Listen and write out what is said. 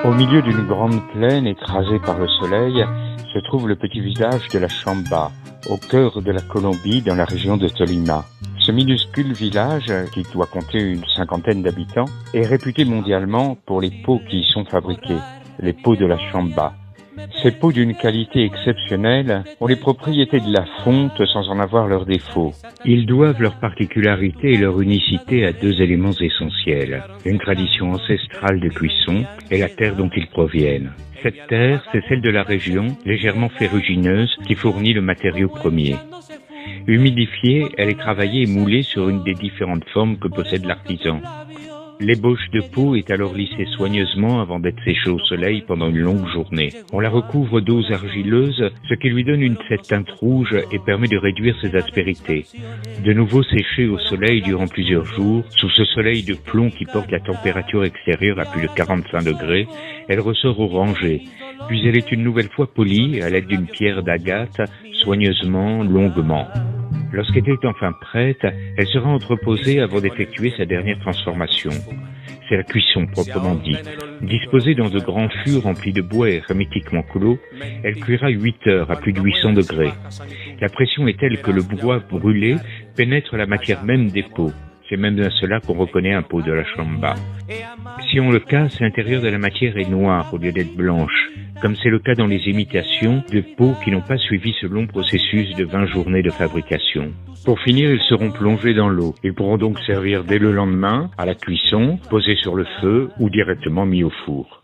Au milieu d'une grande plaine écrasée par le soleil, se trouve le petit village de la Chamba, au cœur de la Colombie, dans la région de Tolima. Ce minuscule village, qui doit compter une 50aine d'habitants, est réputé mondialement pour les pots qui y sont fabriqués, les pots de la Chamba. Ces pots d'une qualité exceptionnelle ont les propriétés de la fonte sans en avoir leurs défauts. Ils doivent leur particularité et leur unicité à deux éléments essentiels, une tradition ancestrale de cuisson et la terre dont ils proviennent. Cette terre, c'est celle de la région, légèrement ferrugineuse, qui fournit le matériau premier. Humidifiée, elle est travaillée et moulée sur une des différentes formes que possède l'artisan. L'ébauche de peau est alors lissée soigneusement avant d'être séchée au soleil pendant une longue journée. On la recouvre d'eau argileuse, ce qui lui donne une teinte rouge et permet de réduire ses aspérités. De nouveau séchée au soleil durant plusieurs jours, sous ce soleil de plomb qui porte la température extérieure à plus de 45 degrés, elle ressort orangée. Puis elle est une nouvelle fois polie à l'aide d'une pierre d'agate, soigneusement, longuement. Lorsqu'elle est enfin prête, elle sera entreposée avant d'effectuer sa dernière transformation. C'est la cuisson proprement dit. Disposée dans de grands fûts remplis de bois et hermétiquement clos, elle cuira 8 heures à plus de 800 degrés. La pression est telle que le bois brûlé pénètre la matière même des pots. C'est même dans cela qu'on reconnaît un pot de la Chamba. Si on le casse, l'intérieur de la matière est noir au lieu d'être blanche, comme c'est le cas dans les imitations de pots qui n'ont pas suivi ce long processus de 20 journées de fabrication. Pour finir, ils seront plongés dans l'eau. Ils pourront donc servir dès le lendemain à la cuisson, posés sur le feu ou directement mis au four.